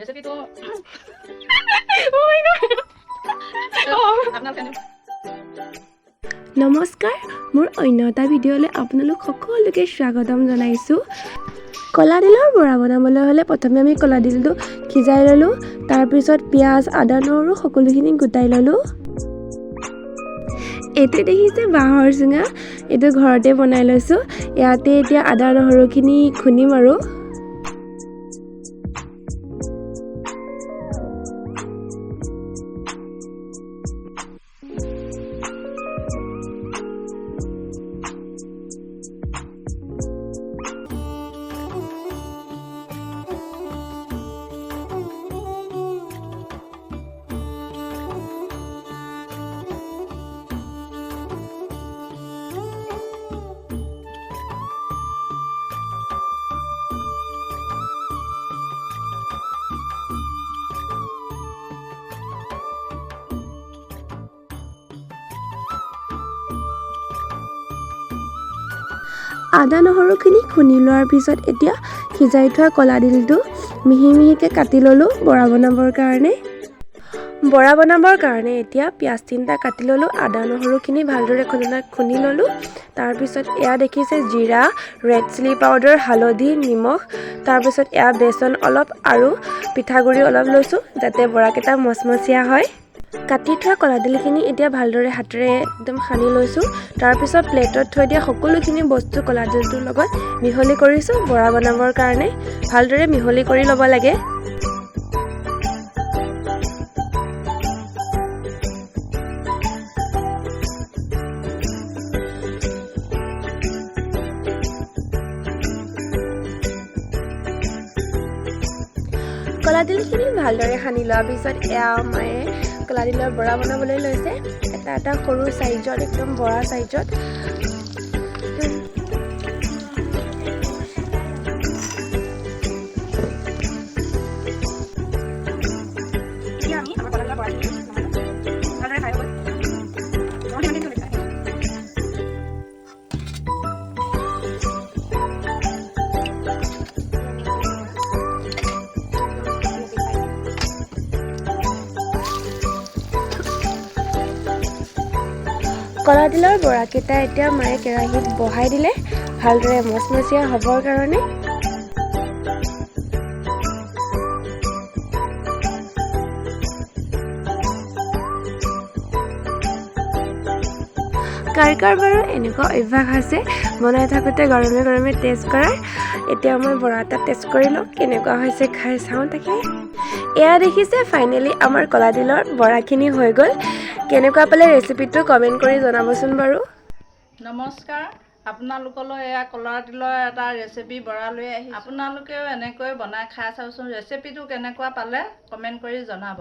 ৰেচিপিটো Oh my god! আপোনাৰ কাৰণে নমস্কাৰ, মোৰ অন্য এটা ভিডিঅ'লৈ আপোনালোক সকলোকে স্বাগতম জনাইছোঁ। কলা ডিলৰ বৰা বনাবলৈ হ'লে প্ৰথমে আমি কলা ডিলটো সিজাই ল'লোঁ। তাৰপিছত পিঁয়াজ, আদা, নহৰু সকলোখিনি গোটাই ল'লোঁ। এইটো দেখিছে বাঁহৰ চুঙা, এইটো ঘৰতে বনাই লৈছোঁ। ইয়াতে এতিয়া আদা নহৰুখিনি খুন্দিম আৰু আদা নহৰুখিনি খুন্দি লোৱাৰ পিছত এতিয়া সিজাই থোৱা কলা ডিলটো মিহি মিহিকৈ কাটি ল'লোঁ বৰা বনাবৰ কাৰণে। বৰা বনাবৰ কাৰণে এতিয়া পিঁয়াজ 3টা কাটি ল'লোঁ, আদা নহৰুখিনি ভালদৰে খুন্দি ল'লোঁ। তাৰপিছত এয়া দেখিছে জিৰা, ৰেড চিলি পাউডাৰ, হালধি, নিমখ, তাৰপিছত এয়া বেচন অলপ আৰু পিঠাগুড়ি অলপ লৈছোঁ যাতে বৰাকেইটা মচমচীয়া হয়। কাটি থোৱা কলা ডিলখিনি এতিয়া ভালদৰে হাতেৰে একদম সানি লৈছোঁ। তাৰপিছত প্লেটত থৈ দিয়া সকলোখিনি বস্তু কলা ডিলটোৰ লগত মিহলি কৰিছোঁ বৰা বনাবৰ কাৰণে। ভালদৰে মিহলি কৰি ল'ব লাগে। কলা ডিলখিনি ভালদৰে সানি লোৱাৰ পিছত এয়া মায়ে কলা ডিলৰ বৰা বনাবলৈ লৈছে। এটা এটা সৰু চাইজত, একদম বৰা চাইজত। এতিয়া আমি আমাৰ কলা ডিলৰ বৰাখিনি ভালদৰে খাই গ'ল কলা ডিলৰ বৰাকেইটা এতিয়া মায়ে কেৰাহীত বহাই দিলে ভালদৰে মচমচীয়া হ'বৰ কাৰণে। কাৰ বাৰু এনেকুৱা অভ্যাস আছে বনাই থাকোঁতে গৰমে গৰমে টেষ্ট কৰাৰ। এতিয়া মই বৰা এটা টেষ্ট কৰি লওঁ কেনেকুৱা হৈছে, খাই চাওঁ তাকে। এয়া দেখিছে ফাইনেলি আমাৰ কলা ডিলৰ বৰাখিনি হৈ গ'ল। কেনেকুৱা পালে ৰেচিপিটো কমেণ্ট কৰি জনাবচোন বাৰু। নমস্কাৰ, আপোনালোকলৈ এয়া কলা ডিলৰ এটা ৰেচিপি বৰা লৈ আহিছোঁ। আপোনালোকেও এনেকৈ বনাই খাই চাওকচোন। ৰেচিপিটো কেনেকুৱা পালে কমেণ্ট কৰি জনাব।